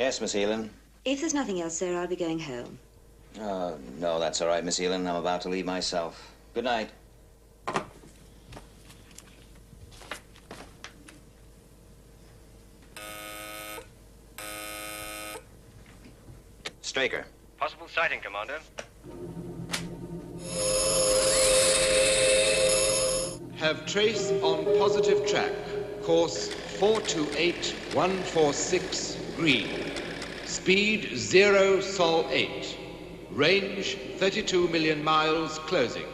Yes, Miss Elin. If there's nothing else, sir, I'll be going home. No, that's all right, Miss Elin. I'm about to leave myself. Good night. Straker. Possible sighting, Commander. Have trace on positive track. Course 428146 green. Speed 0 Sol 8. Range 32 million miles closing.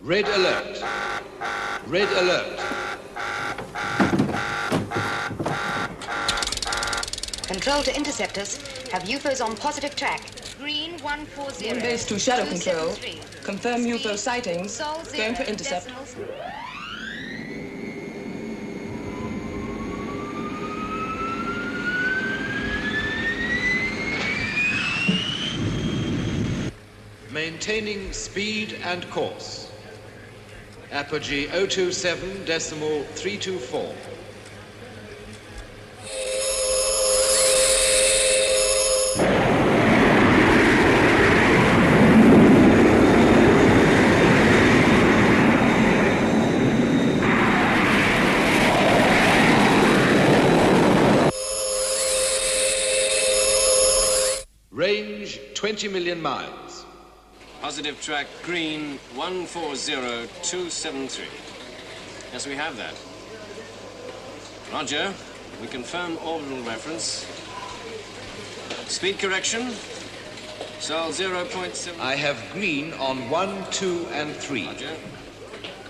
Red alert. Red alert. Control to interceptors. Have UFOs on positive track. Green 140. Moon base to shadow control. Confirm UFO sightings. Going for intercept. Maintaining speed and course. Apogee 027.324. Range 20 million miles. Positive track, green 140273. Yes, we have that. Roger. We confirm orbital reference. Speed correction. Sol 0.7. I have green on 1, 2, and 3. Roger.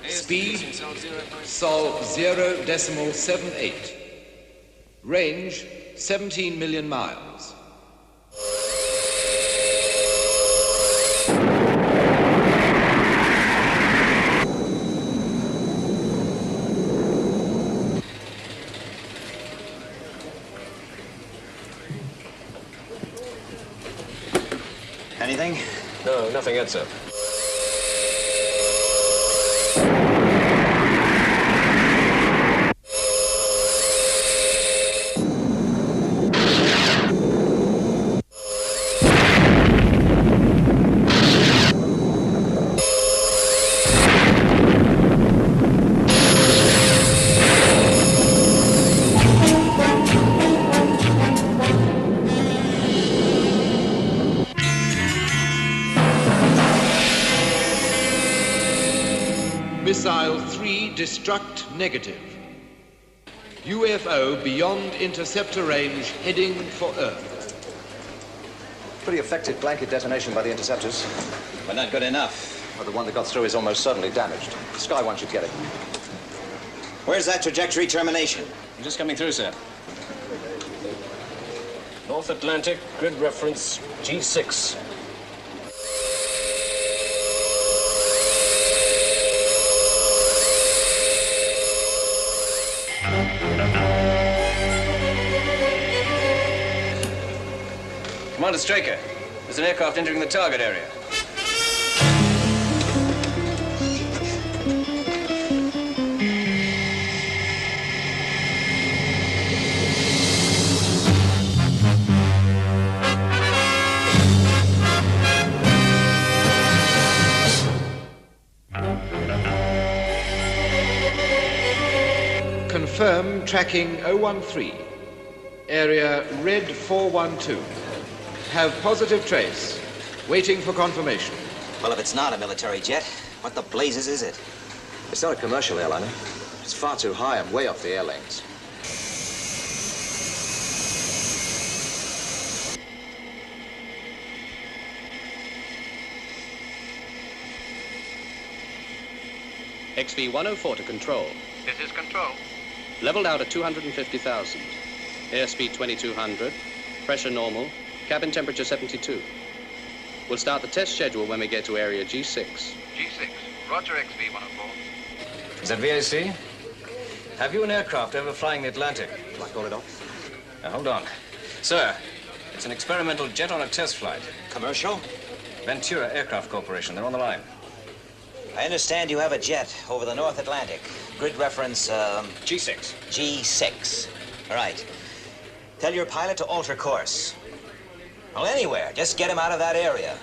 Speed Sol 0.7. Sol 0.78. Range 17 million miles. Anything? No, nothing yet, sir. Missile 3 destruct negative. UFO beyond interceptor range heading for Earth. Pretty effective blanket detonation by the interceptors. But not good enough. But the one that got through is almost certainly damaged. Sky One should get it. Where's that trajectory termination? I'm just coming through, sir. North Atlantic, grid reference G6. Commander Straker, there's an aircraft entering the target area. Confirm tracking 013. Area red 412. Have positive trace. Waiting for confirmation. Well, if it's not a military jet, what the blazes is it? It's not a commercial airliner. It's far too high and way off the air lanes. XV-104 to control. This is control. Leveled out at 250,000. Airspeed 2200. Pressure normal. Cabin temperature 72. We'll start the test schedule when we get to area G6. G6. Roger, XV-104. Is that VAC? Have you an aircraft overflying the Atlantic? Shall I call it off? Now, hold on. Sir, it's an experimental jet on a test flight. Commercial? Ventura Aircraft Corporation. They're on the line. I understand you have a jet over the North Atlantic. Grid reference, G6. G6. All right. Tell your pilot to alter course. Well, anywhere. Just get him out of that area.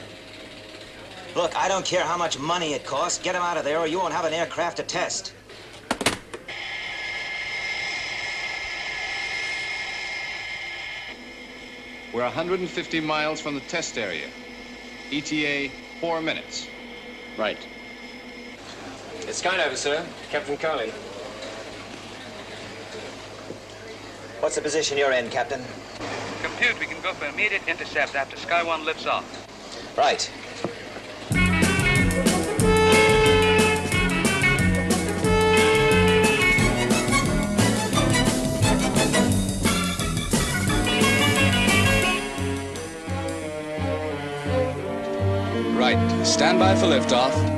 Look, I don't care how much money it costs. Get him out of there or you won't have an aircraft to test. We're 150 miles from the test area. ETA, 4 minutes. Right. It's Skydiver, sir. Captain Carlin. What's the position you're in, Captain? Compute, we can go for immediate intercept after Sky 1 lifts off. Right. Right. Stand by for liftoff.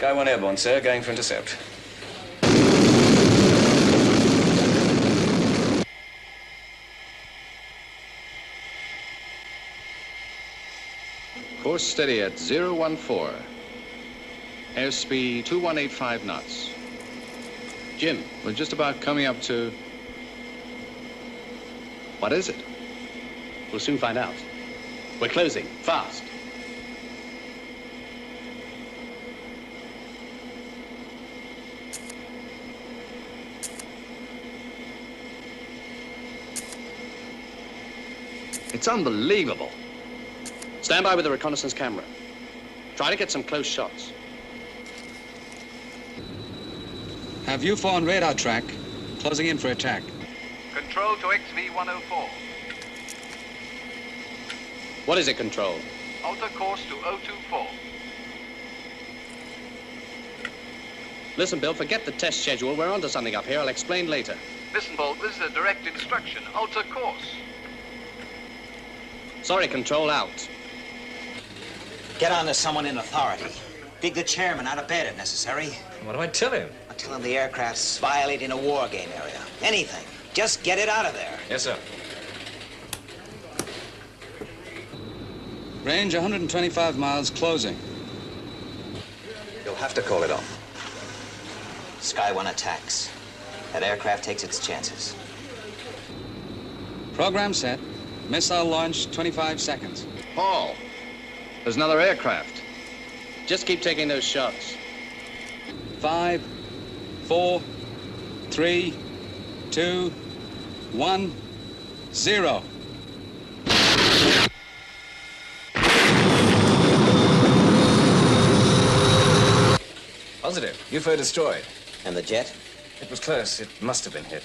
Sky 1 airborne, sir. Going for intercept. Course steady at 014. Airspeed 2185 knots. Jim, We're just about coming up to... What is it? we'll soon find out. We're closing. Fast. It's unbelievable. Stand by with the reconnaissance camera. Try to get some close shots. Have UFO on radar track. Closing in for attack. Control to XV-104. What is it, Control? Alter course to 024. Listen, Bill, forget the test schedule. We're onto something up here. I'll explain later. Listen, Bolt, this is a direct instruction. Alter course. Sorry, Control, out. Get on to someone in authority. Dig the chairman out of bed if necessary. What do I tell him? I'll tell him the aircraft's violating a war game area. Anything. Just get it out of there. Yes, sir. Range 125 miles, closing. You'll have to call it off. Sky 1 attacks. That aircraft takes its chances. Program set. Missile launch, 25 seconds. Paul, there's another aircraft. Just keep taking those shots. 5, 4, 3, 2, 1, 0. Positive. UFO destroyed. And the jet? It was close. It must have been hit.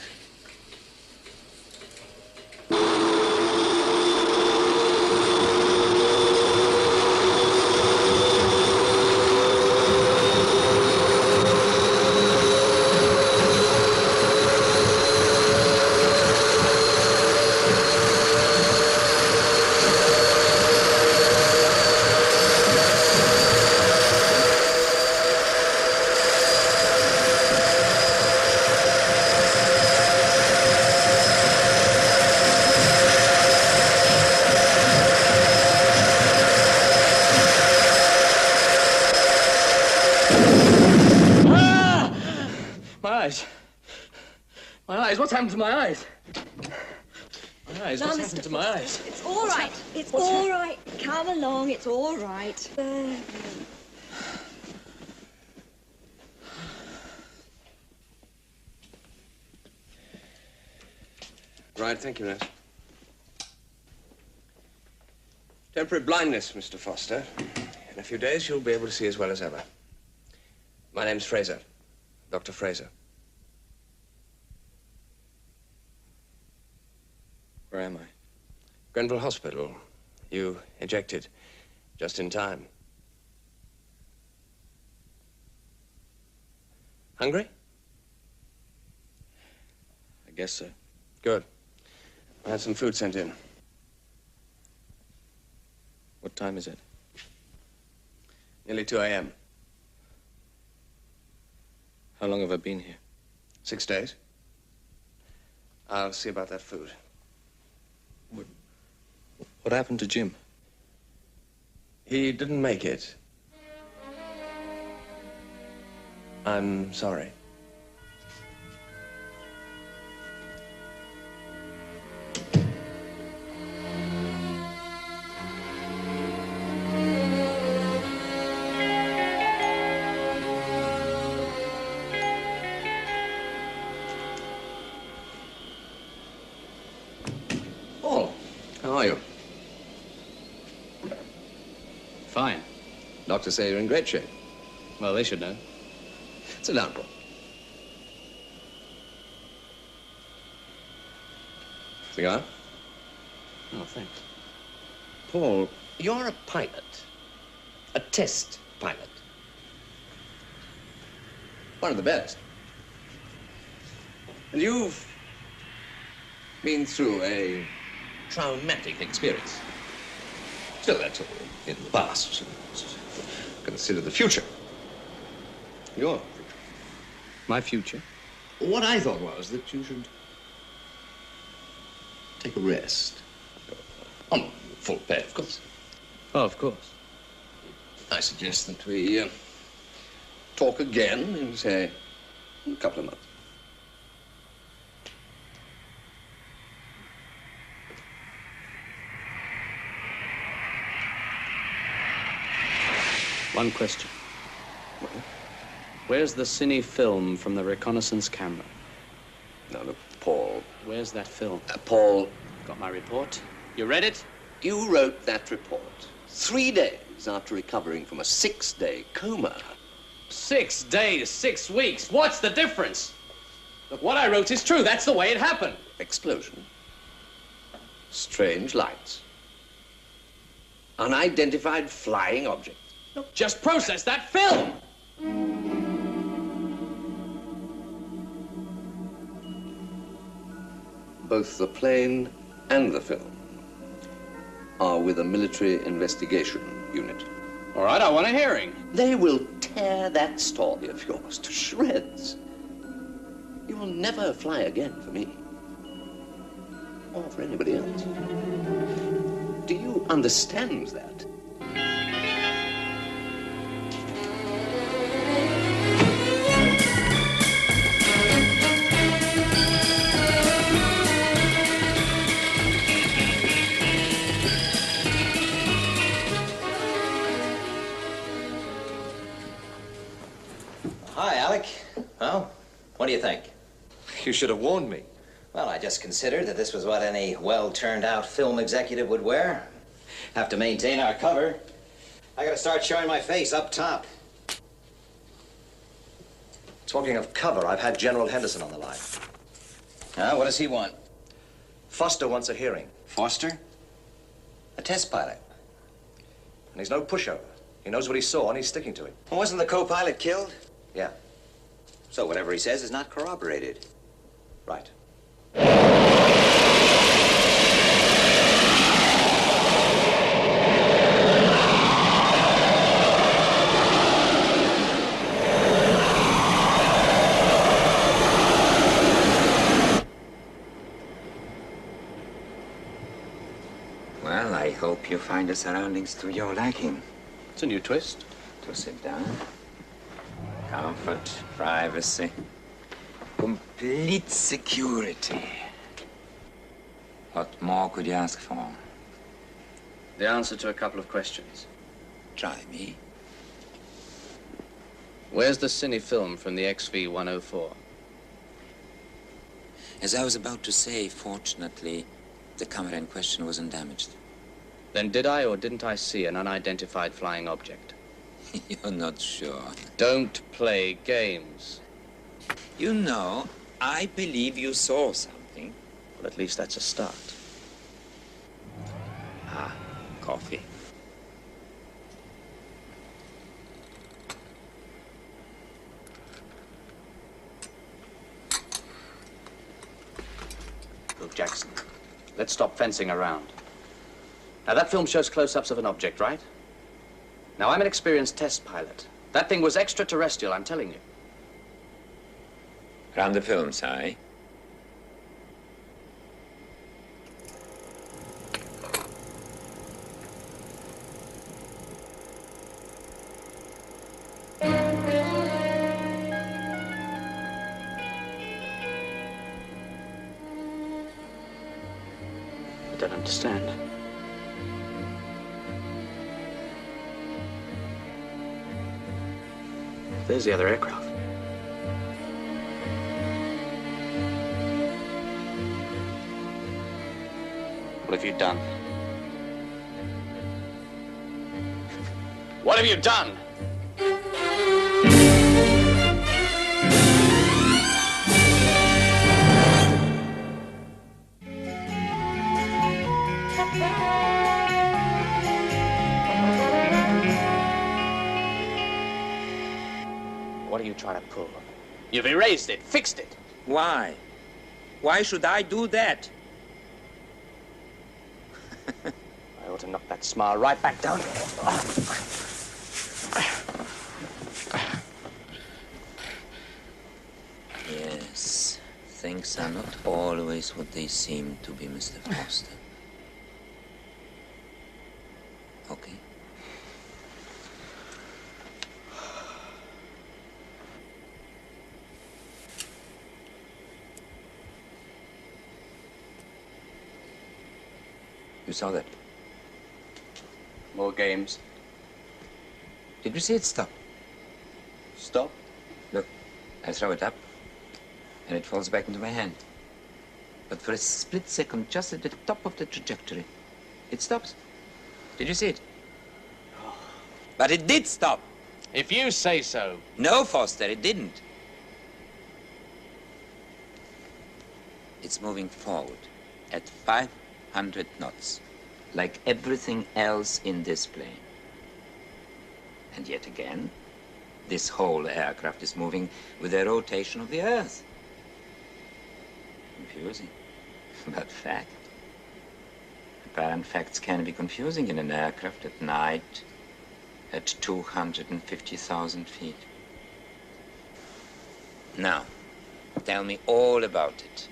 My eyes, what's happened to my eyes? My eyes, what's Now, happened Mr. to my eyes? Foster, it's all right. It's all right. Come along, it's all right. Right, thank you, nurse. Temporary blindness, Mr. Foster. In a few days, you'll be able to see as well as ever. My name's Fraser. Dr. Fraser. Where am I? Grenville Hospital. You ejected just in time. Hungry? I guess so. Good. I had some food sent in. What time is it? Nearly 2 a.m. How long have I been here? 6 days. I'll see about that food. What happened to Jim? He didn't make it. I'm sorry. Paul, how are you? Fine. Doctors say you're in great shape. Well, they should know. Sit down, Paul. Cigar? Oh, thanks. Paul, you're a pilot. A test pilot. One of the best. And you've been through a traumatic experience. Still, that's all in the past. Consider the future. Your future. My future? What I thought was that you should take a rest. On full pay, of course. Oh, of course. I suggest that we talk again in, say, a couple of months. One question. Well? Where's the cine film from the reconnaissance camera? Now, look, Paul. Where's that film? Paul. Got my report? You read it? You wrote that report 3 days after recovering from a 6-day coma. 6 days, 6 weeks. What's the difference? Look, what I wrote is true. That's the way it happened. Explosion. Strange lights. Unidentified flying objects. Look, just process that film. Both the plane and the film are with a military investigation unit. All right, I want a hearing. They will tear that story of yours to shreds. You will never fly again for me. Or for anybody else. Do you understand that? Hi, Alec. Well, what do you think? You should have warned me. Well, I just considered that this was what any well-turned-out film executive would wear. Have to maintain our cover. I gotta start showing my face up top. Talking of cover, I've had General Henderson on the line. What does he want? Foster wants a hearing. Foster? A test pilot. And he's no pushover. He knows what he saw and he's sticking to it. Well, wasn't the co-pilot killed? Yeah, So whatever he says is not corroborated. right. Well, I hope you find the surroundings to your liking. It's a new twist. To sit down. Comfort, privacy, complete security. What more could you ask for? The answer to a couple of questions. Try me. Where's the cine film from the XV-104? As I was about to say, fortunately, the camera in question wasn't damaged. Then did I or didn't I see an unidentified flying object? You're not sure. Don't play games. You know, I believe you saw something. Well, at least that's a start. Ah, coffee. Look, Jackson, let's stop fencing around. Now, that film shows close-ups of an object, right? Now, I'm an experienced test pilot. That thing was extraterrestrial, I'm telling you. Run the film, Si. I don't understand. There's the other aircraft. What have you done? What have you done? What are you trying to pull? You've erased it, fixed it. Why? Why should I do that? I ought to knock that smile right back down. Yes, things are not always what they seem to be, Mr. Foster. Okay. You saw that? More games. Did you see it stop? Stop? Look, I throw it up, and it falls back into my hand. But for a split second, just at the top of the trajectory, it stops. Did you see it? But it did stop. If you say so. No, Foster, it didn't. It's moving forward at 500 knots, like everything else in this plane. And yet again, this whole aircraft is moving with the rotation of the Earth. Confusing, but fact. Apparent facts can be confusing in an aircraft at night at 250,000 feet. Now, tell me all about it.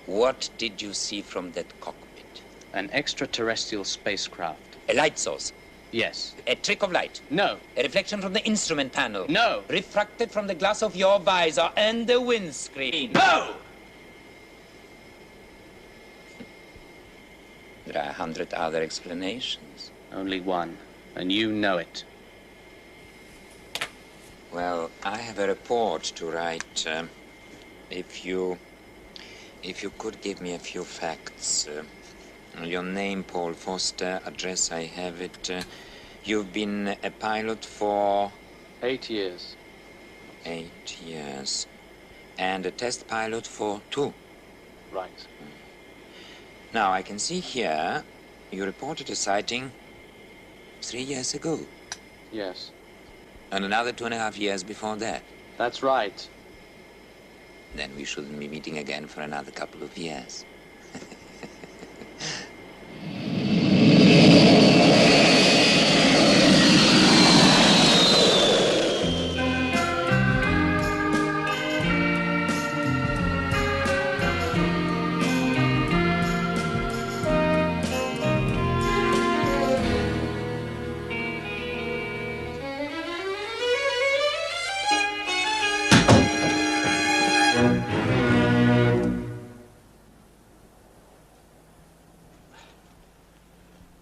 What did you see from that cockpit? An extraterrestrial spacecraft. A light source? Yes. A trick of light? No. A reflection from the instrument panel? No. Refracted from the glass of your visor and the windscreen? No! There are 100 other explanations. Only one, and you know it. Well, I have a report to write. If you could give me a few facts. Your name, Paul Foster, address, I have it. You've been a pilot for... 8 years. 8 years. And a test pilot for 2. Right. Now, I can see here you reported a sighting 3 years ago. Yes. And another 2.5 years before that. That's right. Then we shouldn't be meeting again for another couple of years.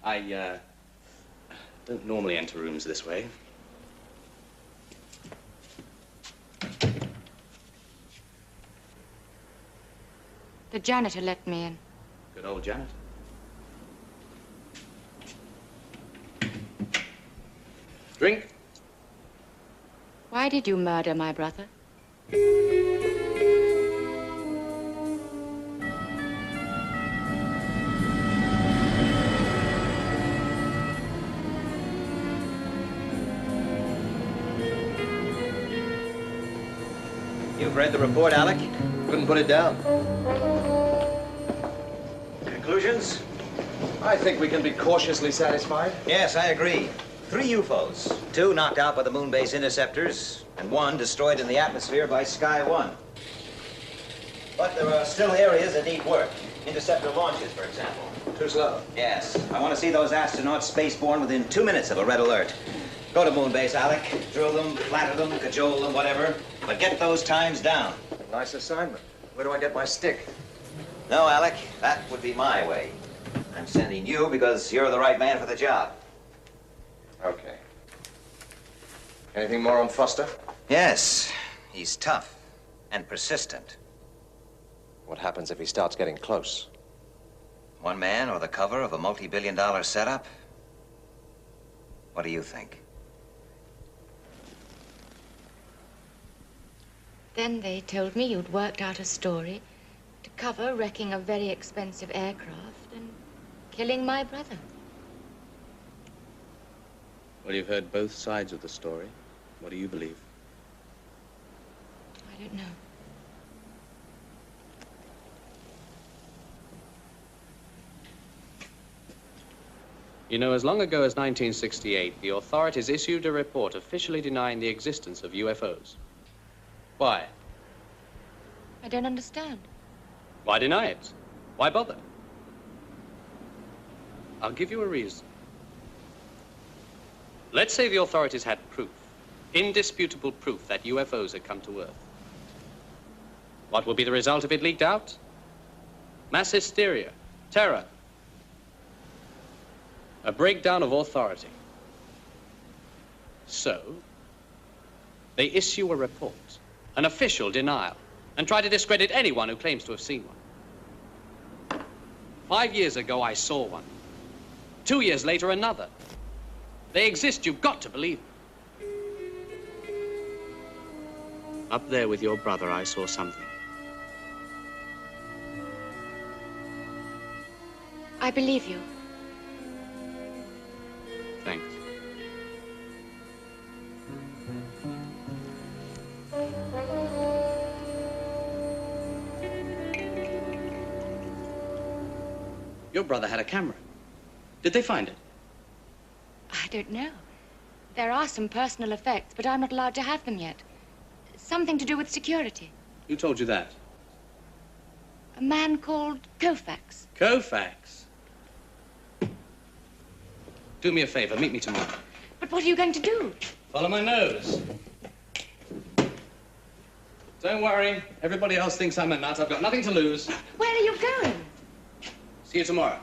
I don't normally enter rooms this way. The janitor let me in. Good old janitor. Drink? Why did you murder my brother? You've read the report, Alec? Couldn't put it down. Conclusions? I think we can be cautiously satisfied. Yes, I agree. 3 UFOs. 2 knocked out by the moon base interceptors, and 1 destroyed in the atmosphere by Sky 1. But there are still areas that need work. Interceptor launches, for example. Too slow. Yes. I want to see those astronauts spaceborne within 2 minutes of a red alert. Go to moon base, Alec. Drill them, flatter them, cajole them, whatever. But get those times down. Nice assignment. Where do I get my stick? No, Alec, that would be my way. I'm sending you because you're the right man for the job. Okay. Anything more on Foster? Yes. He's tough and persistent. What happens if he starts getting close? 1 man or the cover of a multi-billion-dollar setup? What do you think? Then they told me you'd worked out a story to cover wrecking a very expensive aircraft and killing my brother. Well, you've heard both sides of the story. What do you believe? I don't know. You know, as long ago as 1968, the authorities issued a report officially denying the existence of UFOs. Why? I don't understand. Why deny it? Why bother? I'll give you a reason. Let's say the authorities had proof, indisputable proof that UFOs had come to Earth. What would be the result if it leaked out? Mass hysteria, terror, a breakdown of authority. So, they issue a report, an official denial, and try to discredit anyone who claims to have seen one. 5 years ago, I saw one. 2 years later, another. They exist, you've got to believe them. Up there with your brother, I saw something. I believe you. Thanks. Your brother had a camera. Did they find it? I don't know. There are some personal effects, but I'm not allowed to have them yet. Something to do with security. Who told you that? A man called Koufax. Koufax? Do me a favor, meet me tomorrow. But what are you going to do? Follow my nose. Don't worry. Everybody else thinks I'm a nut. I've got nothing to lose. Where are you going? See you tomorrow.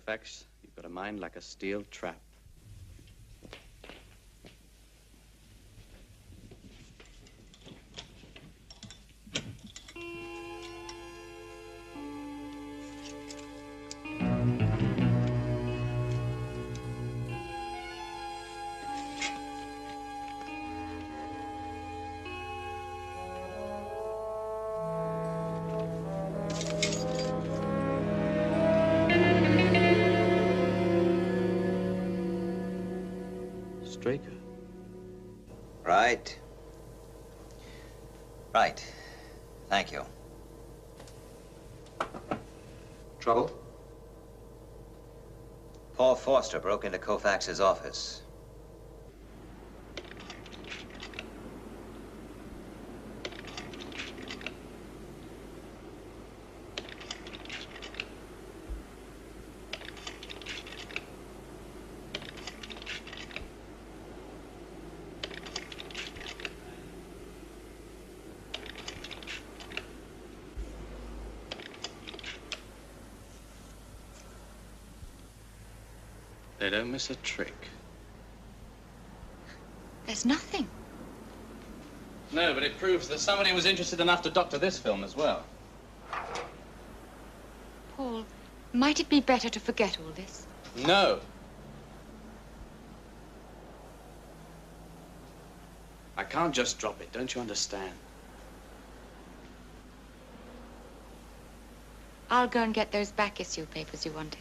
Koufax. You've got a mind like a steel trap. Straker. Right. Right. Thank you. Trouble? Paul Forster broke into Koufax's office. They don't miss a trick. There's nothing. No, but it proves that somebody was interested enough to doctor this film as well. Paul, might it be better to forget all this? No. I can't just drop it, don't you understand? I'll go and get those back issue papers you wanted.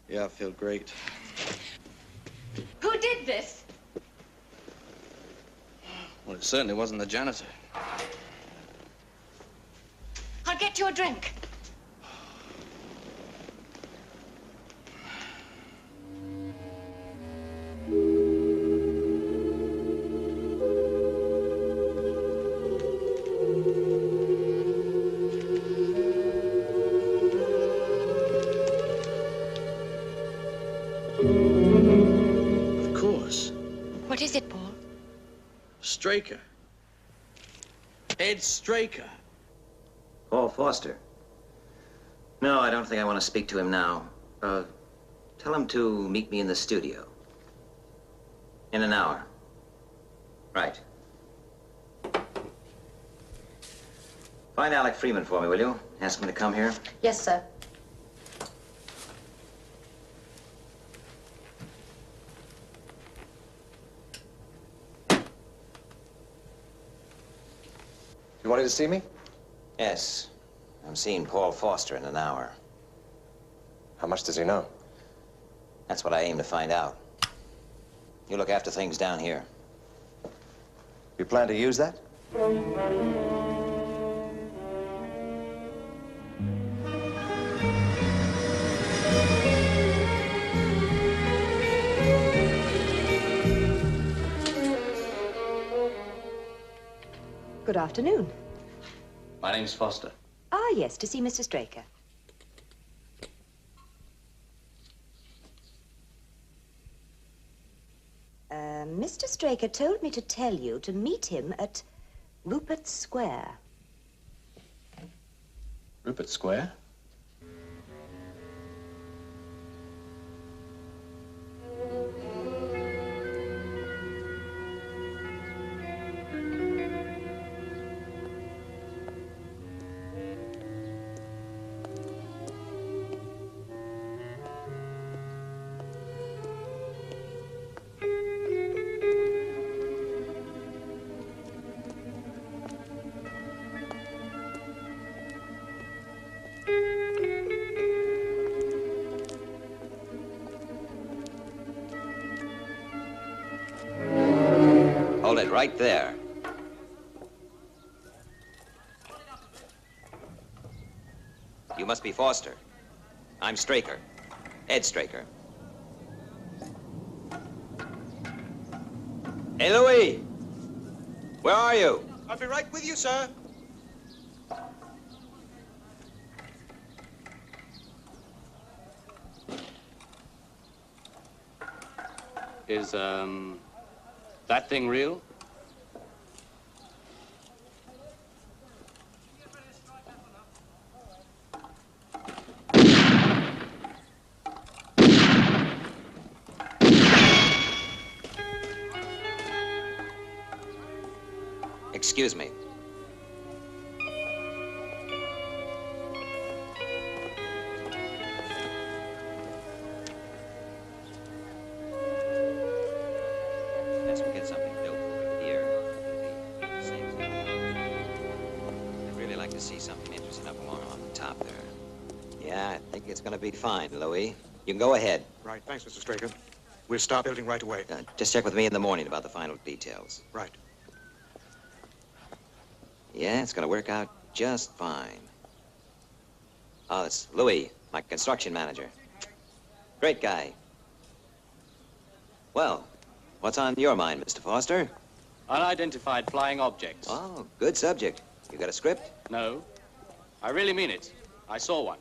Yeah, I feel great. Who did this? Well, it certainly wasn't the janitor. I'll get you a drink. Of course. What is it, Paul? Straker. Ed Straker. Paul Foster. No, I don't think I want to speak to him now. Tell him to meet me in the studio. In an hour. Right. Find Alec Freeman for me, will you? Ask him to come here. Yes, sir. You wanted to see me? Yes. I'm seeing Paul Foster in an hour. How much does he know? That's what I aim to find out. You look after things down here. You plan to use that? Good afternoon. My name's Foster. Ah, yes, to see Mr. Straker. Mr. Straker told me to tell you to meet him at Rupert Square. Rupert Square? Hold it right there. You must be Foster. I'm Straker. Ed Straker. Hey, Louis! Where are you? I'll be right with you, sir. Is, that thing real? Excuse me. Unless we get something built over here. I'd really like to see something interesting up along on the top there. Yeah, I think it's going to be fine, Louis. You can go ahead. Right, thanks, Mr. Straker. We'll start building right away. Just check with me in the morning about the final details. Right. Yeah, it's going to work out just fine. Oh, it's Louis, my construction manager. Great guy. Well, what's on your mind, Mr. Foster? Unidentified flying objects. Oh, good subject. You got a script? No. I really mean it. I saw one.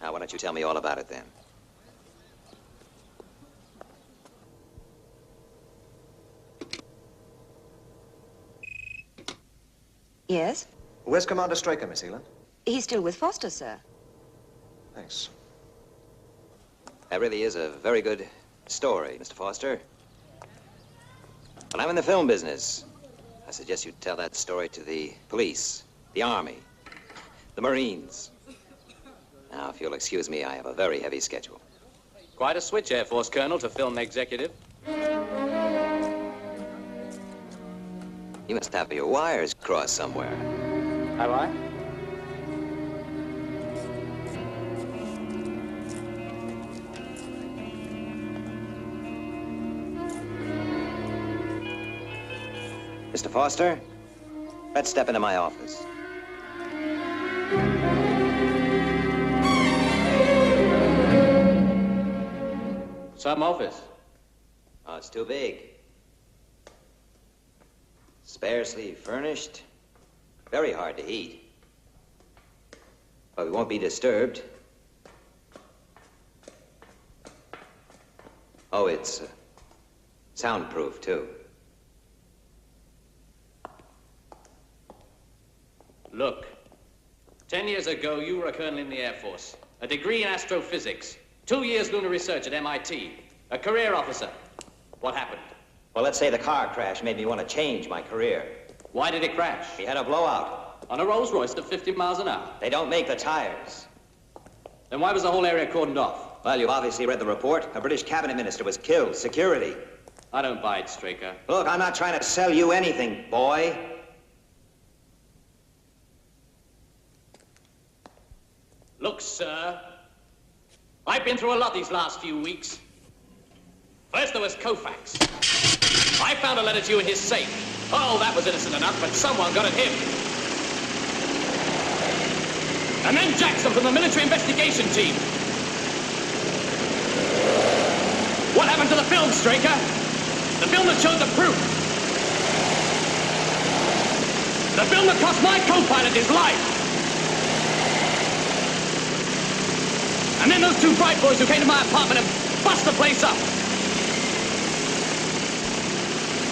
Now, why don't you tell me all about it then? Yes? Where's Commander Straker, Miss Eland? He's still with Foster, sir. Thanks. That really is a very good story, Mr. Foster. But I'm in the film business. I suggest you tell that story to the police, the Army, the Marines. Now, if you'll excuse me, I have a very heavy schedule. Quite a switch, Air Force Colonel, to film executive. You must have your wires crossed somewhere. Have I? Mr. Foster, let's step into my office. Some office. Oh, it's too big. Sparsely furnished. Very hard to heat. But we won't be disturbed. Oh, it's soundproof, too. Look, 10 years ago, you were a colonel in the Air Force, a degree in astrophysics, 2 years lunar research at MIT, a career officer. What happened? Well, let's say the car crash made me want to change my career. Why did it crash? We had a blowout. On a Rolls Royce at 50 miles an hour. They don't make the tires. Then why was the whole area cordoned off? Well, you've obviously read the report. A British cabinet minister was killed. Security. I don't buy it, Straker. Look, I'm not trying to sell you anything, boy. Look, sir, I've been through a lot these last few weeks. First there was Koufax. I found a letter to you in his safe. Oh, that was innocent enough, but someone got at him. And then Jackson from the military investigation team. What happened to the film, Straker? The film that showed the proof. The film that cost my co-pilot his life. And then those two bright boys who came to my apartment and bust the place up.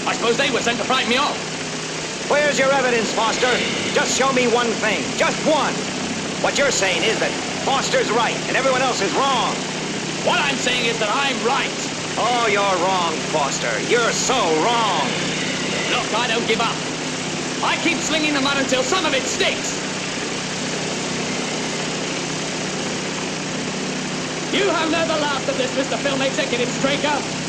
I suppose they were sent to frighten me off. Where's your evidence, Foster? Just show me one thing. Just one. What you're saying is that Foster's right and everyone else is wrong. What I'm saying is that I'm right. Oh, you're wrong, Foster. You're so wrong. Look, I don't give up. I keep slinging the mud until some of it sticks. You have never laughed at this, Mr. Film Executive Straker.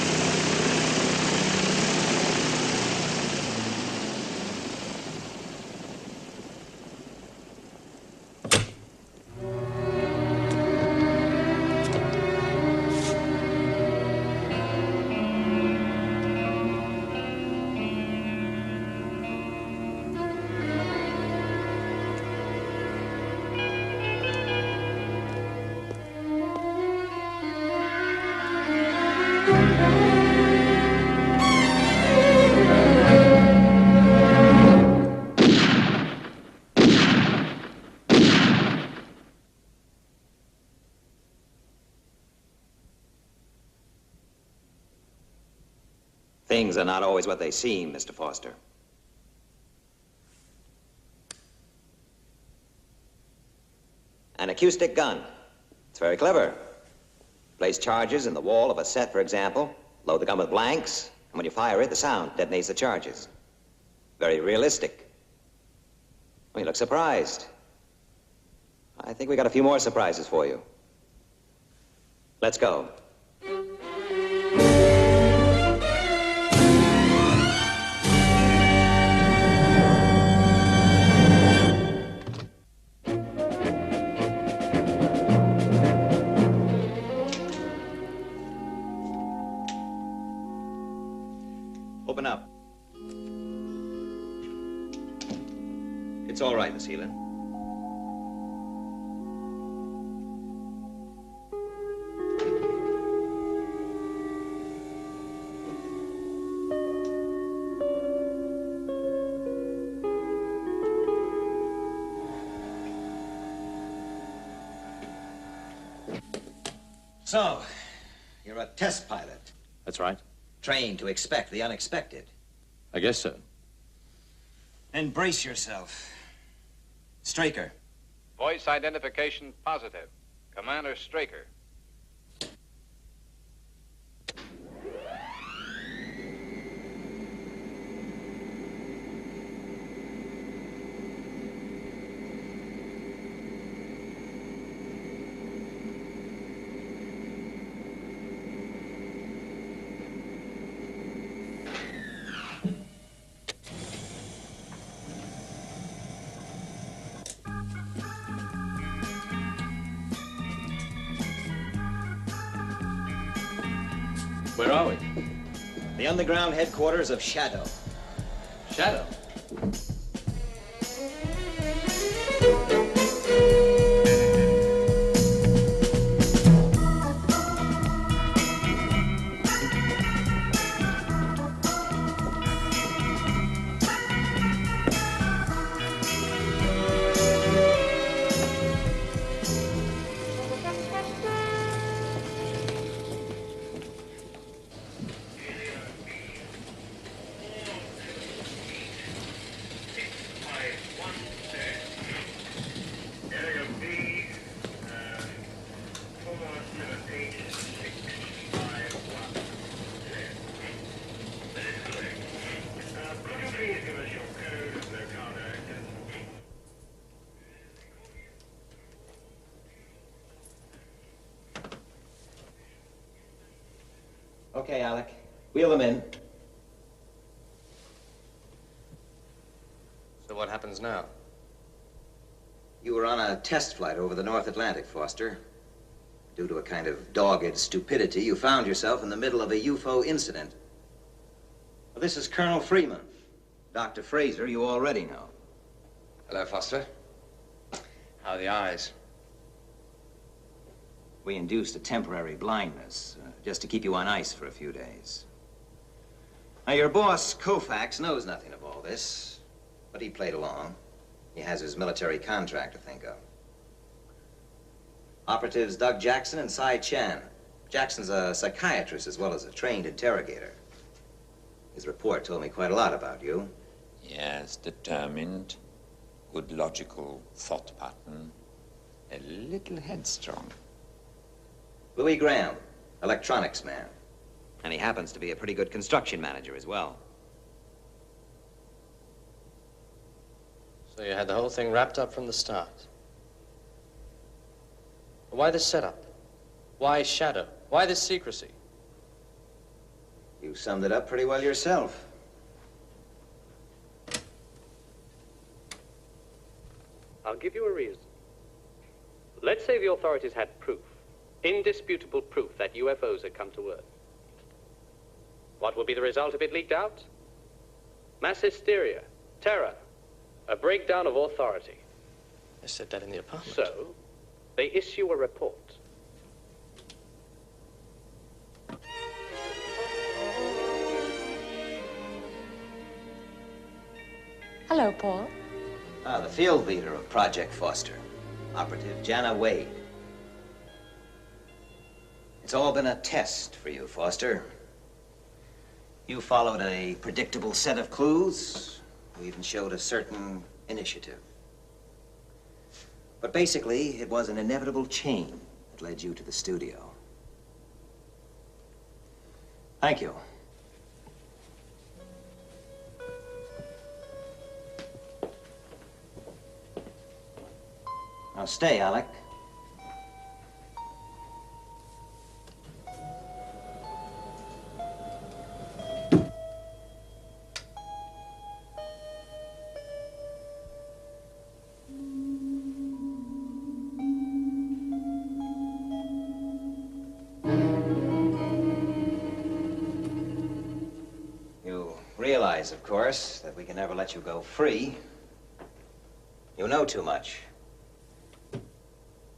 Things are not always what they seem, Mr. Foster. An acoustic gun. It's very clever. Place charges in the wall of a set, for example, load the gun with blanks, and when you fire it, the sound detonates the charges. Very realistic. Well, you look surprised. I think we got a few more surprises for you. Let's go. Open up. It's all right, Miss Heelan. So, you're a test pilot. That's right. Trained to expect the unexpected. I guess so. Then brace yourself. Straker. Voice identification positive. Commander Straker. Where are we? The underground headquarters of Shadow. Shadow? Okay, Alec. Wheel them in. what happens now. You were on a test flight over the North Atlantic, Foster. Due to a kind of dogged stupidity, you found yourself in the middle of a UFO incident. Well, this is Colonel Freeman. Dr. Fraser, you already know. Hello, Foster. How are the eyes? We induced a temporary blindness, just to keep you on ice for a few days. Now, your boss, Koufax, knows nothing of all this, but he played along. He has his military contract to think of. Operatives Doug Jackson and Cy Chan. Jackson's a psychiatrist as well as a trained interrogator. His report told me quite a lot about you. Yes, determined, good logical thought pattern, a little headstrong. Louis Graham, electronics man. And he happens to be a pretty good construction manager as well. So you had the whole thing wrapped up from the start. Why this setup? Why shadow? Why this secrecy? You summed it up pretty well yourself. I'll give you a reason. Let's say the authorities had proof, indisputable proof, that UFOs had come to Earth. What would be the result if it leaked out? Mass hysteria, terror, a breakdown of authority. I said that in the apartment. So, they issue a report. Hello, Paul. The field leader of Project Foster, Operative Jana Wade. It's all been a test for you, Foster. You followed a predictable set of clues. You even showed a certain initiative. But basically, it was an inevitable chain that led you to the studio. Thank you. Now stay, Alec. You realize, of course, that we can never let you go free. You know too much.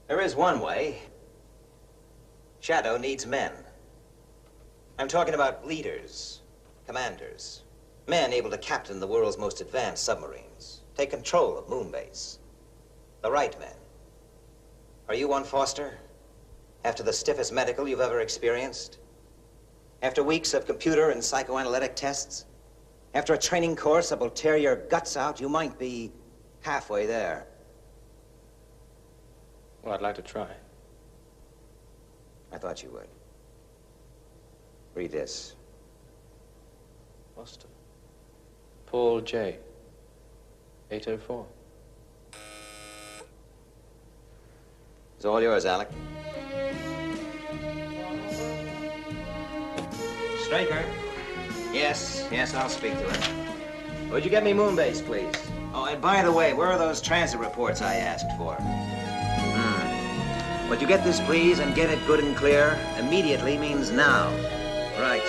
There is one way. Shadow needs men. I'm talking about leaders, commanders, men able to captain the world's most advanced submarines, take control of Moonbase. The right men. Are you one, Foster? After the stiffest medical you've ever experienced? After weeks of computer and psychoanalytic tests? After a training course that will tear your guts out, you might be halfway there. Well, I'd like to try. I thought you would. Read this. Foster. Paul J. 804. It's all yours, Alec. Straker. Yes, I'll speak to him. Would you get me Moonbase, please? Oh, and by the way, where are those transit reports I asked for? Would you get this, please, and get it good and clear? Immediately means now. Right.